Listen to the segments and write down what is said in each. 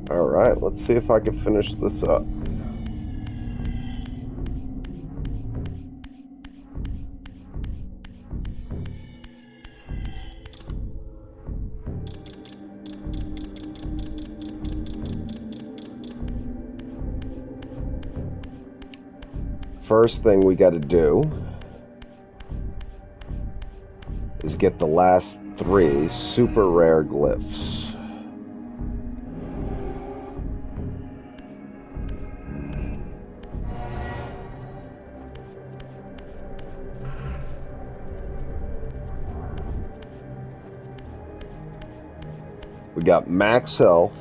Alright, let's see if I can finish this up. First thing we got to do is get the last 3 super rare glyphs. We got max health.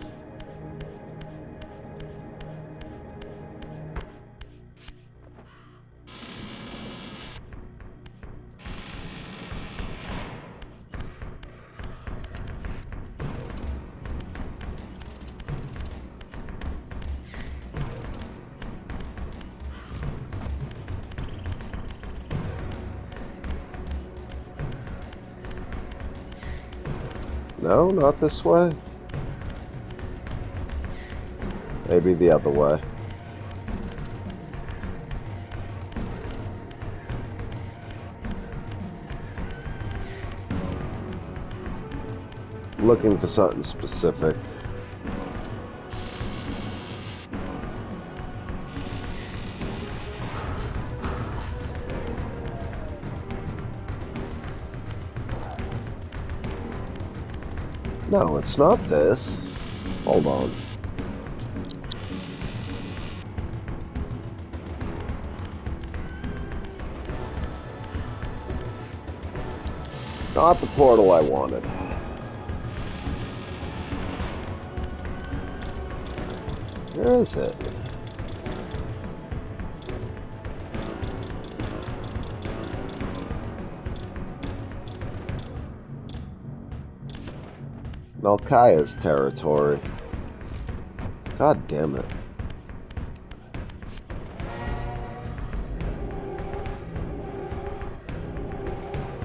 No, not this way. Maybe the other way. Looking for something specific. No, it's not this. Hold on. Not the portal I wanted. Where is it? Malkaya's territory. God damn it.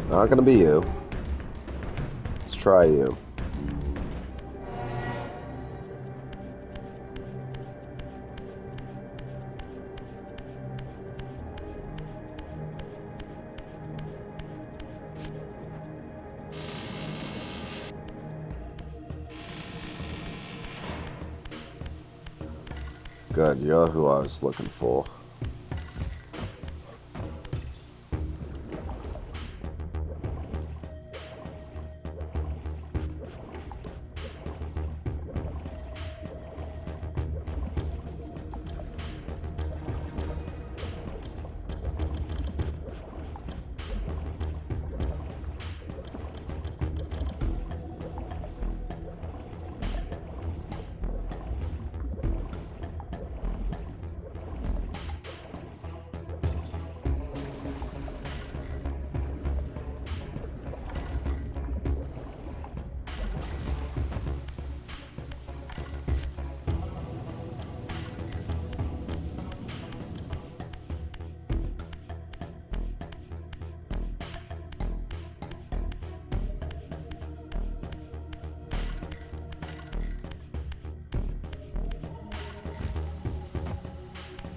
Not gonna be you. Let's try you. Good, you're who I was looking for.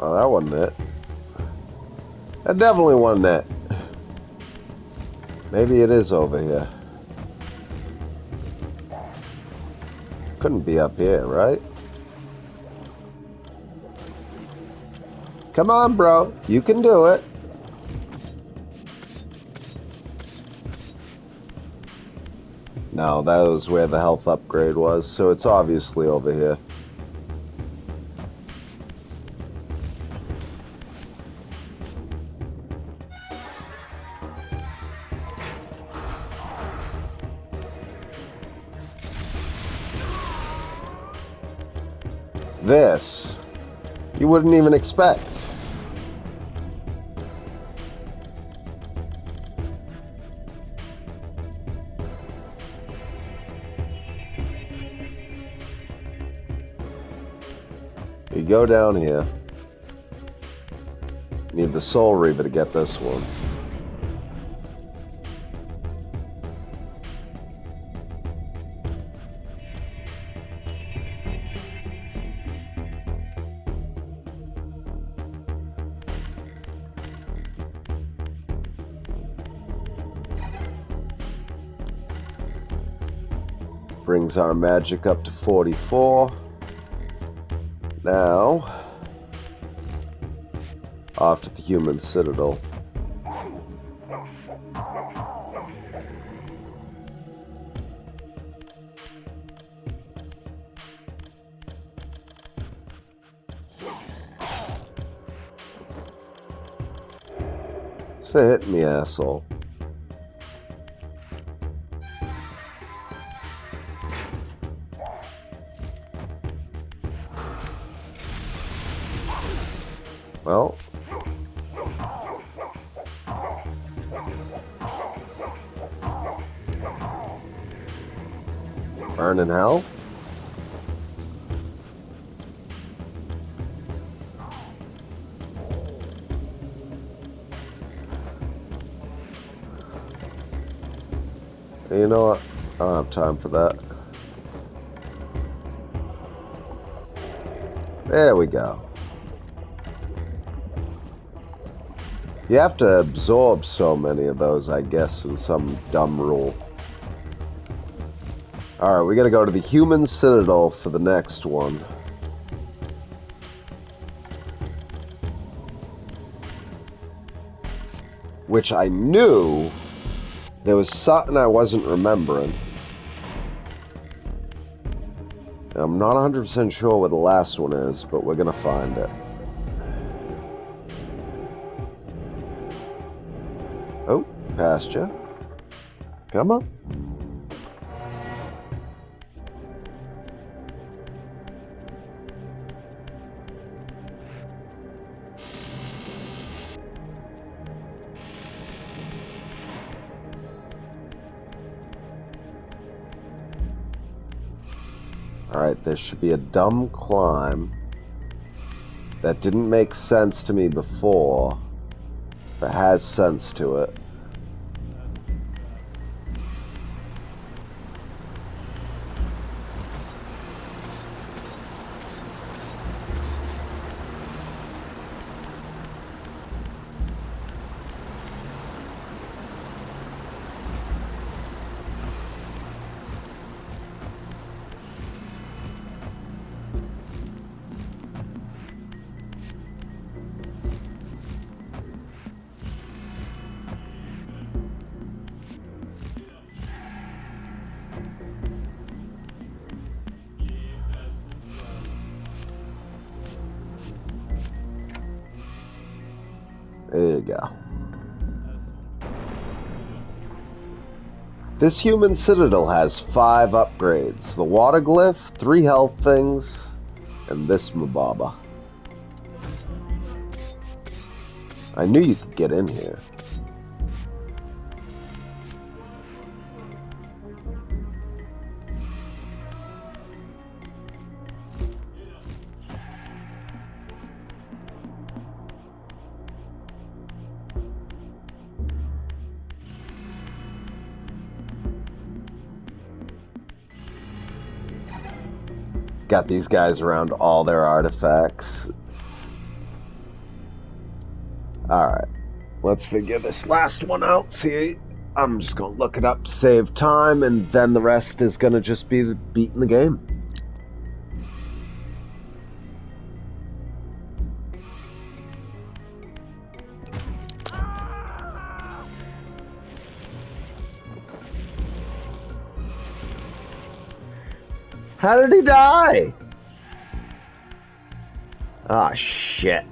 Oh, that wasn't it. That definitely wasn't it. Maybe it is over here. Couldn't be up here, right? Come on, bro. You can do it. No, that was where the health upgrade was, so it's obviously over here. This, you wouldn't even expect. You go down here. You need the Soul Reaver to get this one. brings our magic up to 44. Now, off to the human citadel. It's for hitting me, asshole. Well, burn in hell. You know what? I don't have time for that. There we go. You have to absorb so many of those, I guess, in some dumb rule. Alright, we gotta go to the human citadel for the next one. Which I knew there was something I wasn't remembering. I'm not 100% sure where the last one is, but we're gonna find it. Oh, pasture. Come on. Alright, there should be a dumb climb that didn't make sense to me before, but has sense to it. There you go. This human citadel has 5 upgrades. The water glyph, 3 health things, and this mababa. I knew you could get in here. Got these guys around all their artifacts. Alright, let's figure this last one out. See, I'm just gonna look it up to save time, and then the rest is gonna just be beating the game. How did he die? Ah, shit.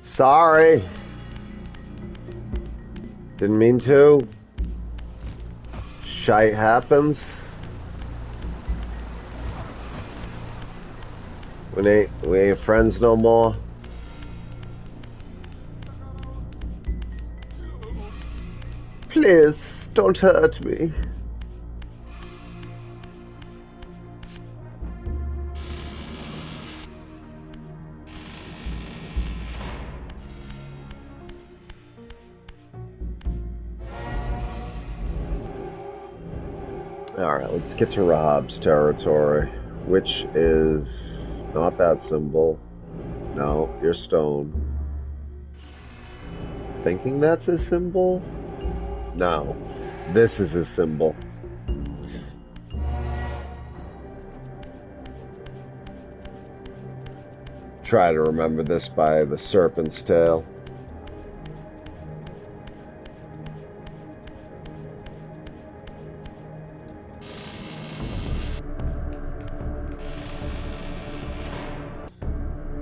Sorry. Didn't mean to. Shite happens. We ain't friends no more. Please, don't hurt me. Alright, let's get to Rahab's territory, which is not that symbol. No, you're stone. thinking that's his symbol? No. This is his symbol. Try to remember this by the serpent's tail.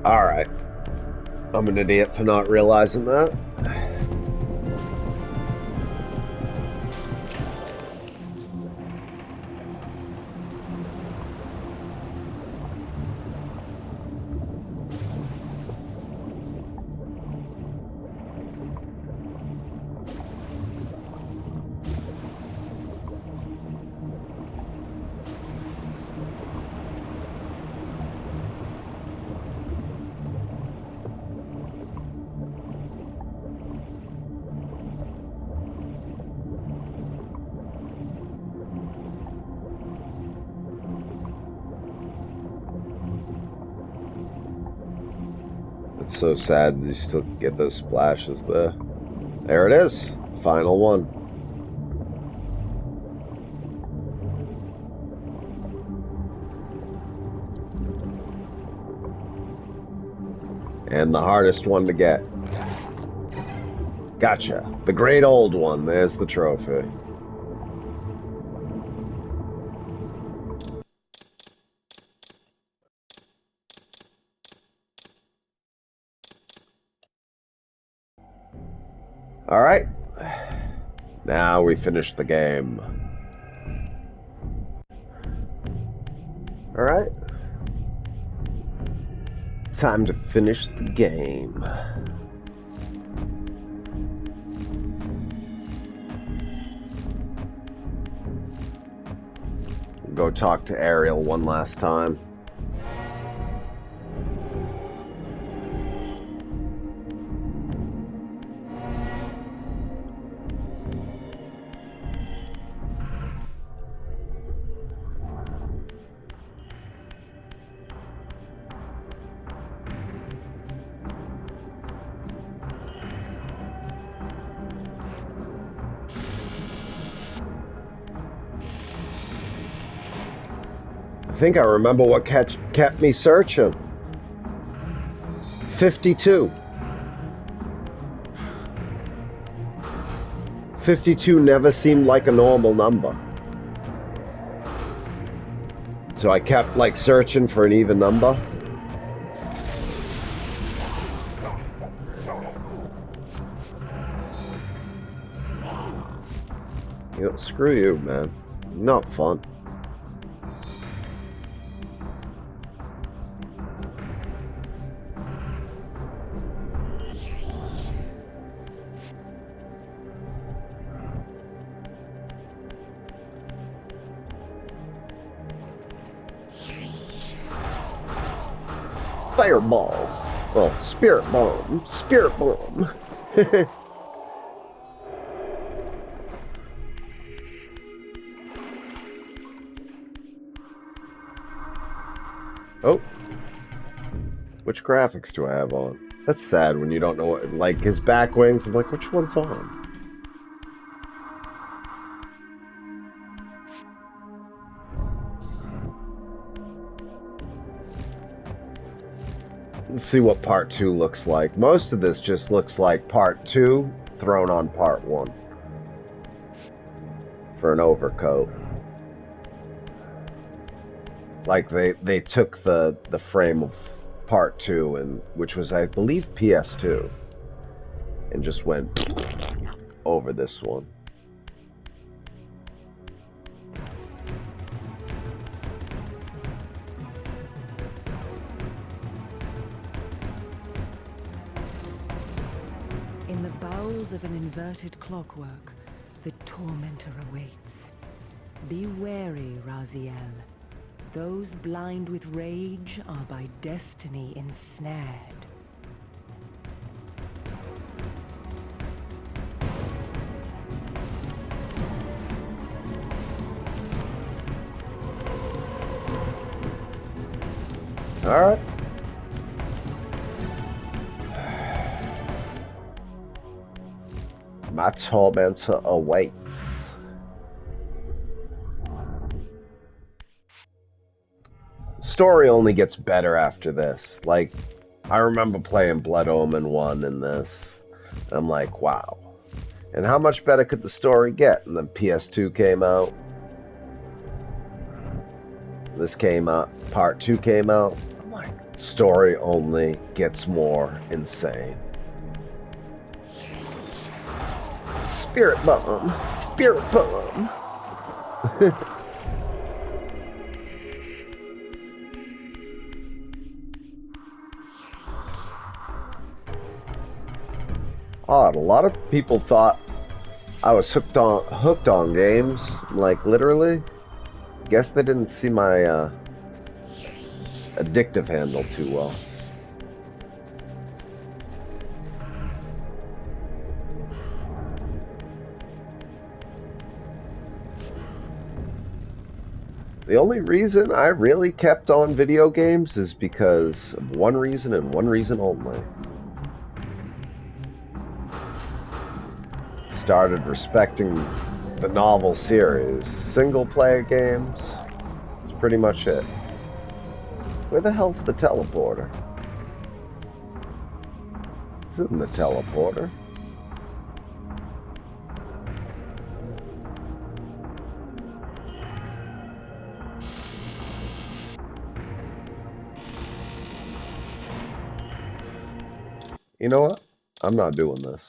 Alright. I'm an idiot for not realizing that. It's so sad you still get those splashes there. There it is. Final one. And the hardest one to get. Gotcha. The great old one. There's the trophy. Alright. Now we finish the game. Alright. Time to finish the game. Go talk to Ariel one last time. I think I remember what kept me searching. 52. 52 never seemed like a normal number. So I kept like searching for an even number. You know, screw you, man. Not fun. Fireball. Well, spirit bomb. Spirit bomb. Oh. Which graphics do I have on? That's sad when you don't know what, like his back wings, I'm like, which one's on? Let's see what part 2 looks like. Most of this just looks like part 2 thrown on part 1 for an overcoat. Like they took the frame of part 2, and which was, I believe, PS2, and just went over this one. In the bowels of an inverted clockwork, the tormentor awaits. Be wary, Raziel. Those blind with rage are by destiny ensnared. All right. My tormentor awaits. Story only gets better after this. Like, I remember playing Blood Omen 1 in this, and I'm like, wow. And how much better could the story get? And then PS2 came out. This came out. Part 2 came out. I'm like, story only gets more insane. Spirit bomb. Spirit bomb. Odd. A lot of people thought I was hooked on games. Like, literally. Guess they didn't see my addictive handle too well. The only reason I really kept on video games is because of one reason and one reason only. Started respecting the novel series. Single player games, that's pretty much it. Where the hell's the teleporter? This isn't the teleporter. You know what? I'm not doing this.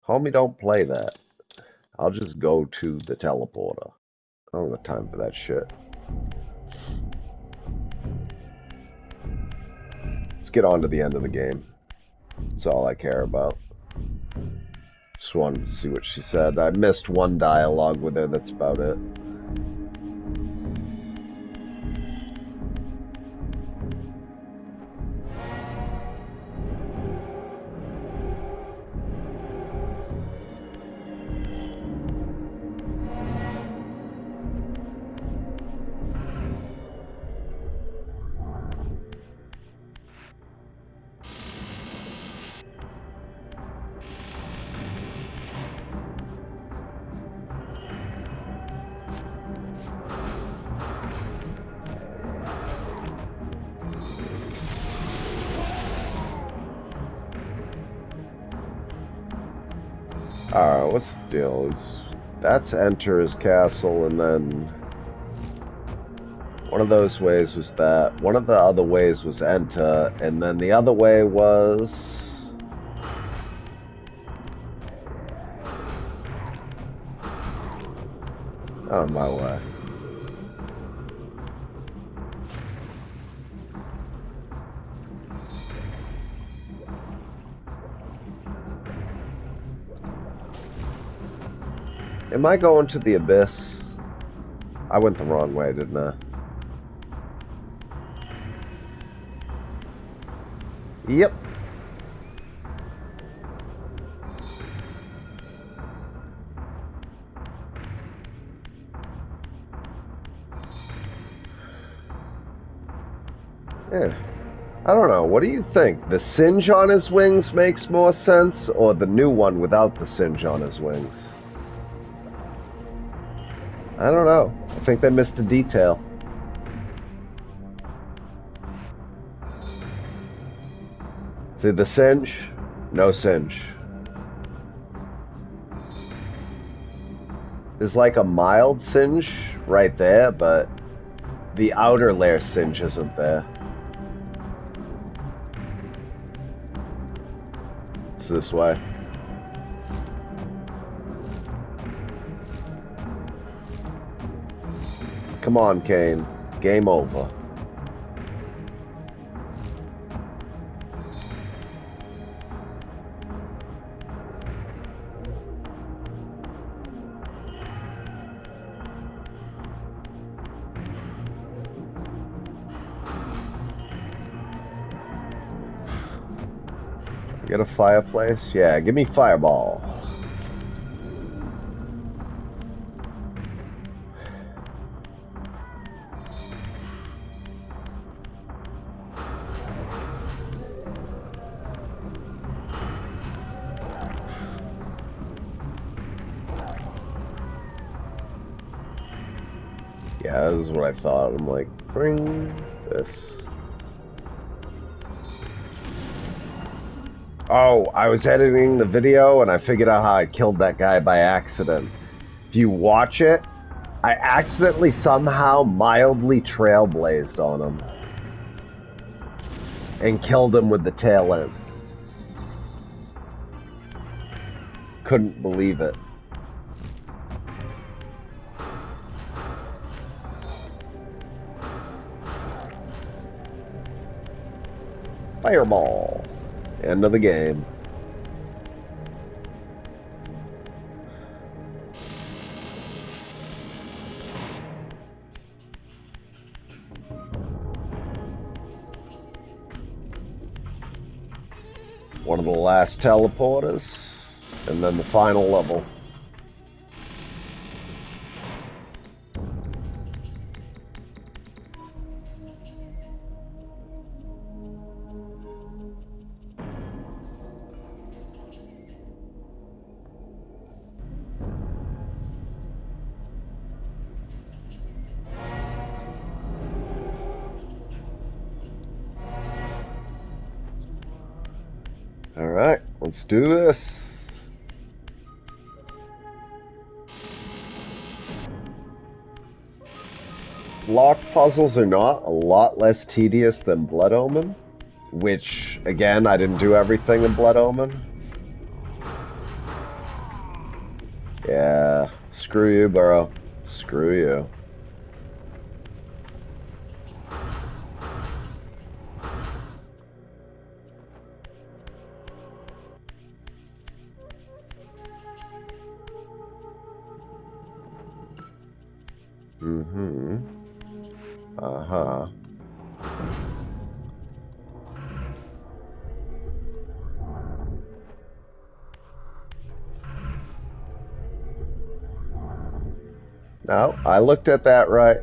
Homie, don't play that. I'll just go to the teleporter. I don't have time for that shit. Let's get on to the end of the game. That's all I care about. Just wanted to see what she said. I missed one dialogue with her, that's about it. Alright, what's the deal? That's enter his castle, and then one of those ways was that. One of the other ways was enter, and then the other way was... on my way. Am I going to the abyss? I went the wrong way, didn't I? Yep. Yeah. I don't know. What do you think? The singe on his wings makes more sense, or the new one without the singe on his wings? I don't know. I think they missed a detail. See the singe? No singe. There's like a mild singe right there, but the outer layer singe isn't there. It's this way. Come on, Kain. Game over. Get a fireplace? Yeah, give me fireball. Yeah, this is what I thought. I'm like, bring this. Oh, I was editing the video and I figured out how I killed that guy by accident. If you watch it, I accidentally somehow mildly trailblazed on him. And killed him with the tail end. Couldn't believe it. Fireball. End of the game. One of the last teleporters, and then the final level. Alright, let's do this. Block puzzles are not a lot less tedious than Blood Omen, which, again, I didn't do everything in Blood Omen. Yeah, screw you, Burrow. Screw you. Mm-hmm. Uh-huh. No, I looked at that right.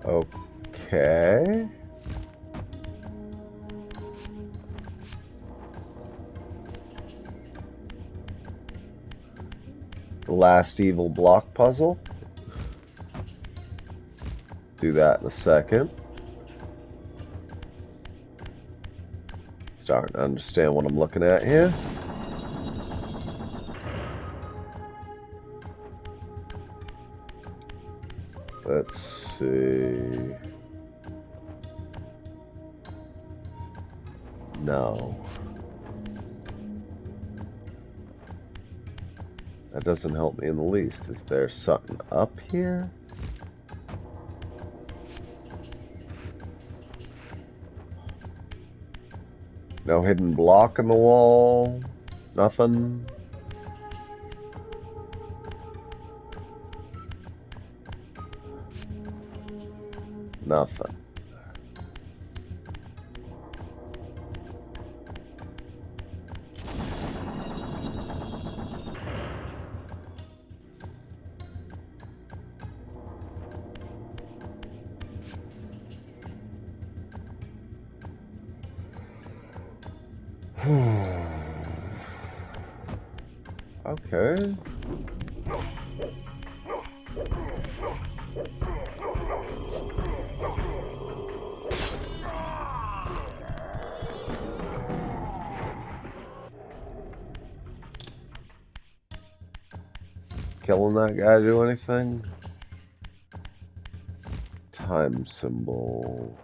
Okay. The last evil block puzzle. Do that in a second. Starting to understand what I'm looking at here. Let's see. No. That doesn't help me in the least. Is there something up here? No hidden block in the wall? Nothing? Nothing. Okay. Killing that guy do anything? Time symbol.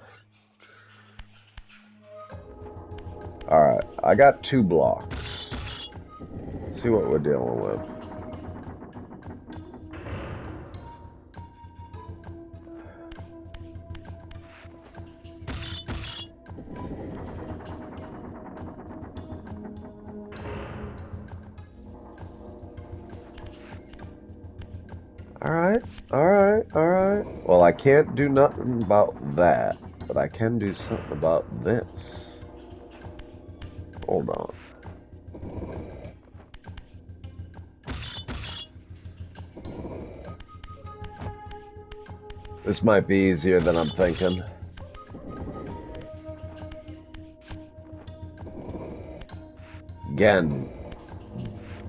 Alright, I got 2 blocks. Let's see what we're dealing with. Alright, alright, alright. Well, I can't do nothing about that. But I can do something about this. Hold on. This might be easier than I'm thinking. Again,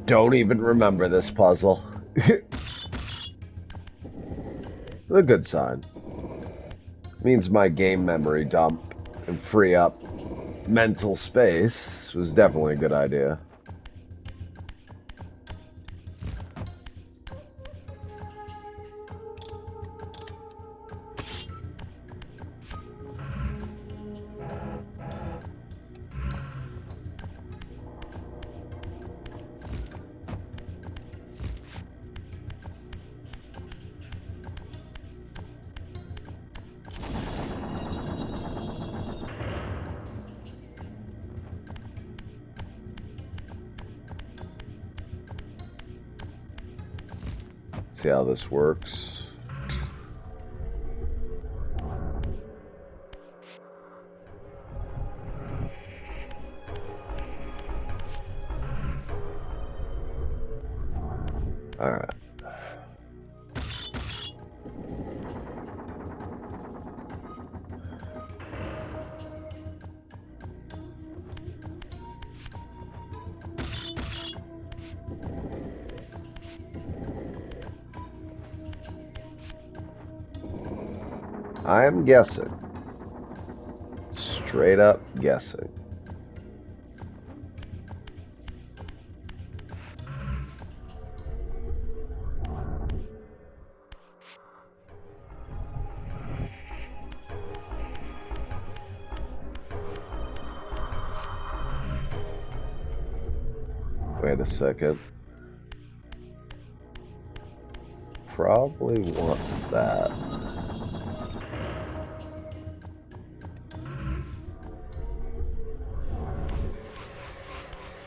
don't even remember this puzzle. A good sign. Means my game memory dump and free up mental space was definitely a good idea. See how this works. All right. I am guessing. Straight up guessing. Wait a second. Probably want that.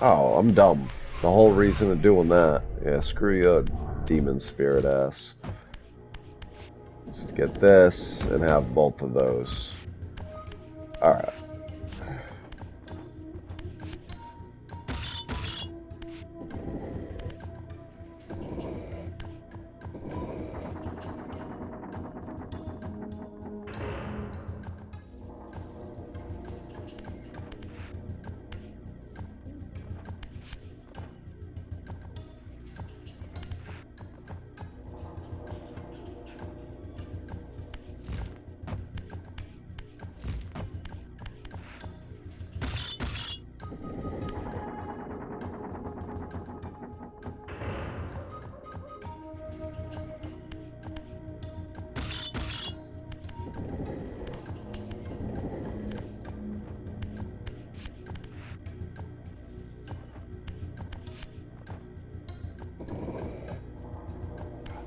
Oh, I'm dumb. The whole reason of doing that. Yeah, screw you, demon spirit ass. Just get this and have both of those. Alright.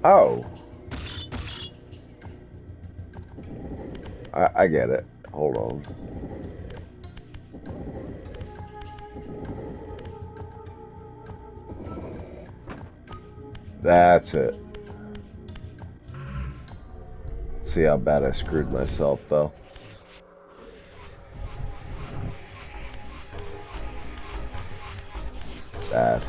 Oh. I get it. Hold on. That's it. See how bad I screwed myself, though. Bad.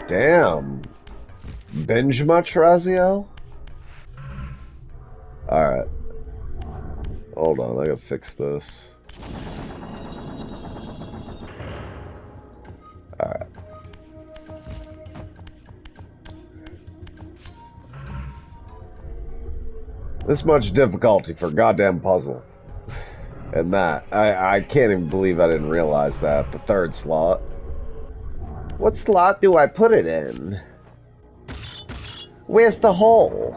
Damn. Binge much, Raziel? Alright. Hold on, I gotta fix this. Alright. This much difficulty for a goddamn puzzle. And that. I can't even believe I didn't realize that. The third slot. What slot do I put it in? Where's the hole?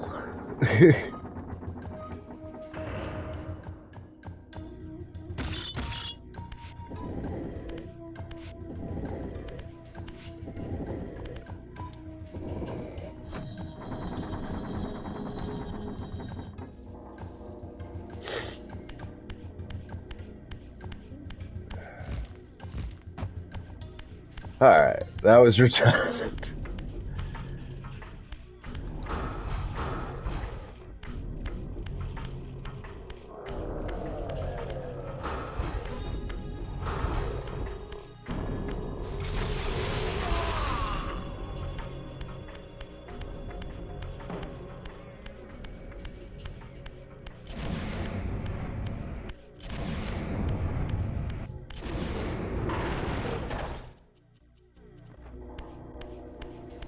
Alright, that was retarded.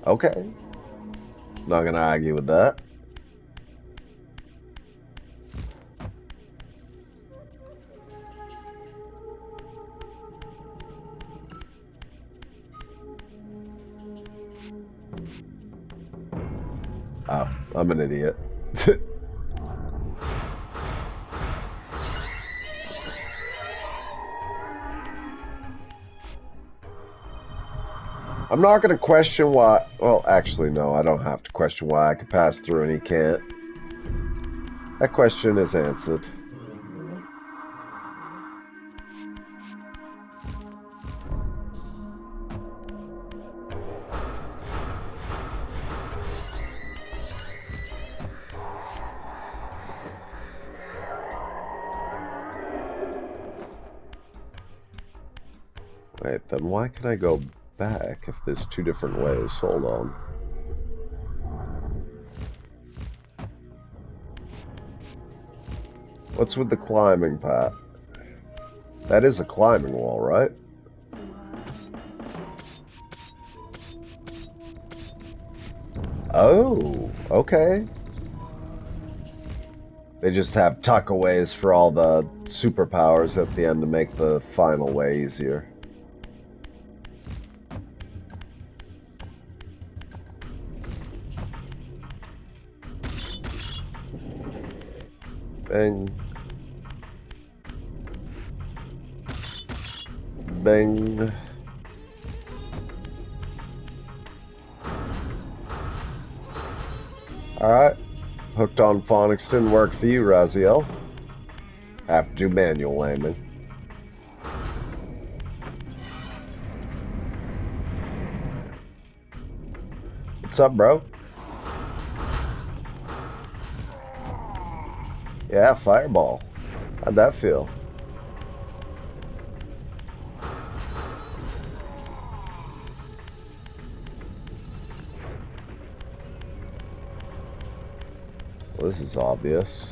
Okay. Not gonna argue with that. Oh, I'm an idiot. I'm not going to question why. Well, actually, no, I don't have to question why I can pass through and he can't. That question is answered. Wait, then why can I go back if there's two different ways? Hold on. What's with the climbing path? That is a climbing wall, right? Oh, okay. They just have tuckaways for all the superpowers at the end to make the final way easier. Bang. Bang. Alright. Hooked on phonics didn't work for you, Raziel. Have to do manual landing. What's up, bro? Yeah, fireball. How'd that feel? Well, this is obvious.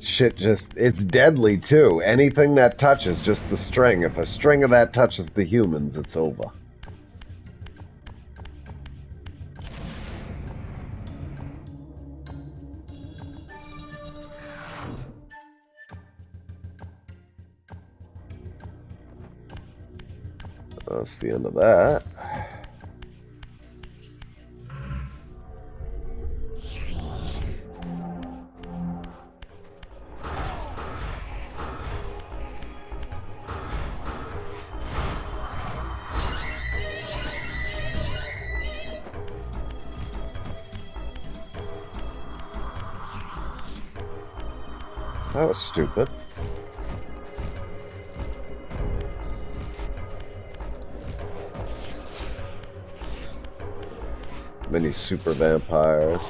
Shit just, it's deadly too. Anything that touches, just the string. If a string of that touches the humans, it's over. That's the end of that. That was stupid. Many super vampires.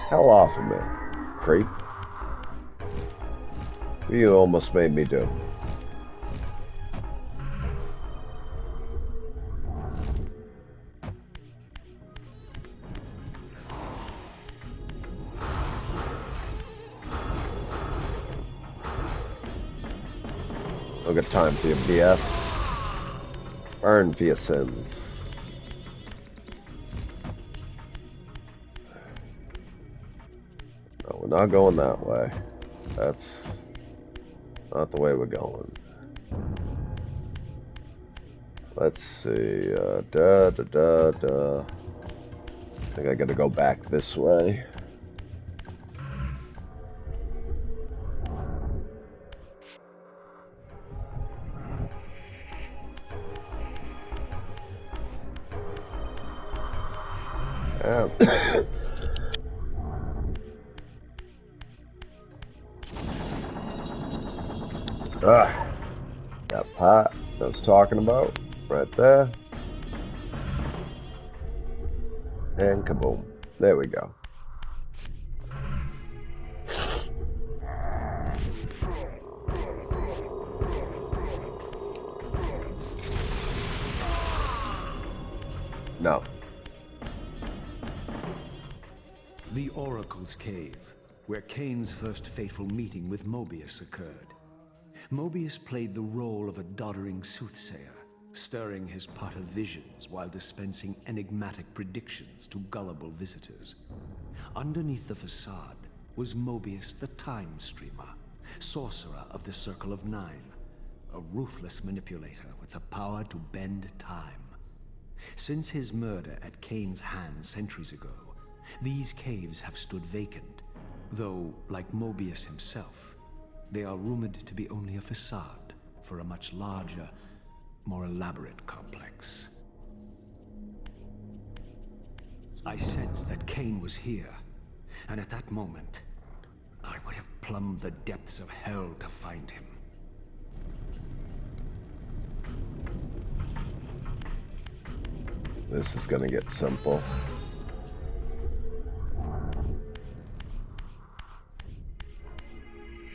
Hell off of me, creep. You almost made me do. I've got time for your BS. Burn for your sins. No, we're not going that way. That's not the way we're going. Let's see. I think I gotta go back this way. And that pot I was talking about, right there. And kaboom. There we go. No. The Oracle's Cave, where Kain's first fateful meeting with Mobius occurred. Mobius played the role of a doddering soothsayer, stirring his pot of visions while dispensing enigmatic predictions to gullible visitors. Underneath the facade was Mobius the Time Streamer, sorcerer of the Circle of Nine, a ruthless manipulator with the power to bend time. Since his murder at Kain's hands centuries ago, these caves have stood vacant, though, like Mobius himself, they are rumored to be only a facade for a much larger, more elaborate complex. I sensed that Kain was here, and at that moment, I would have plumbed the depths of hell to find him. This is gonna get simple.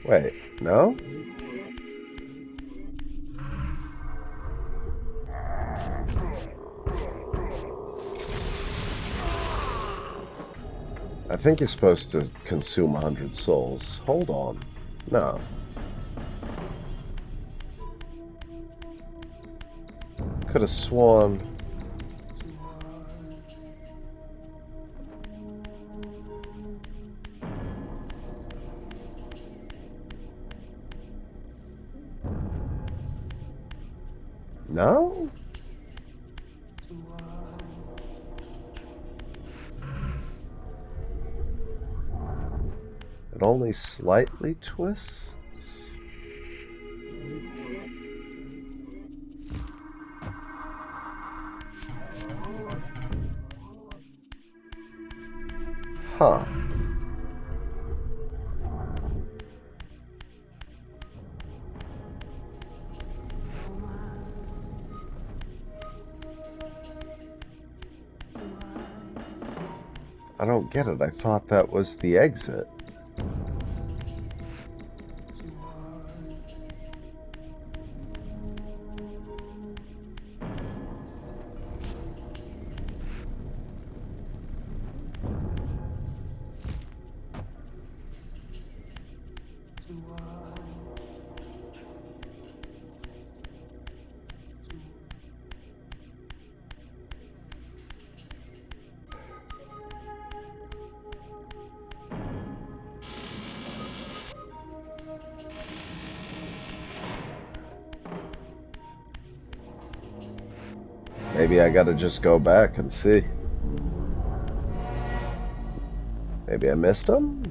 Wait, no? I think you're supposed to consume 100 souls. Hold on. No. Could have sworn. No? It only slightly twists? Huh. I don't get it. I thought that was the exit. Maybe I gotta just go back and see. Maybe I missed him?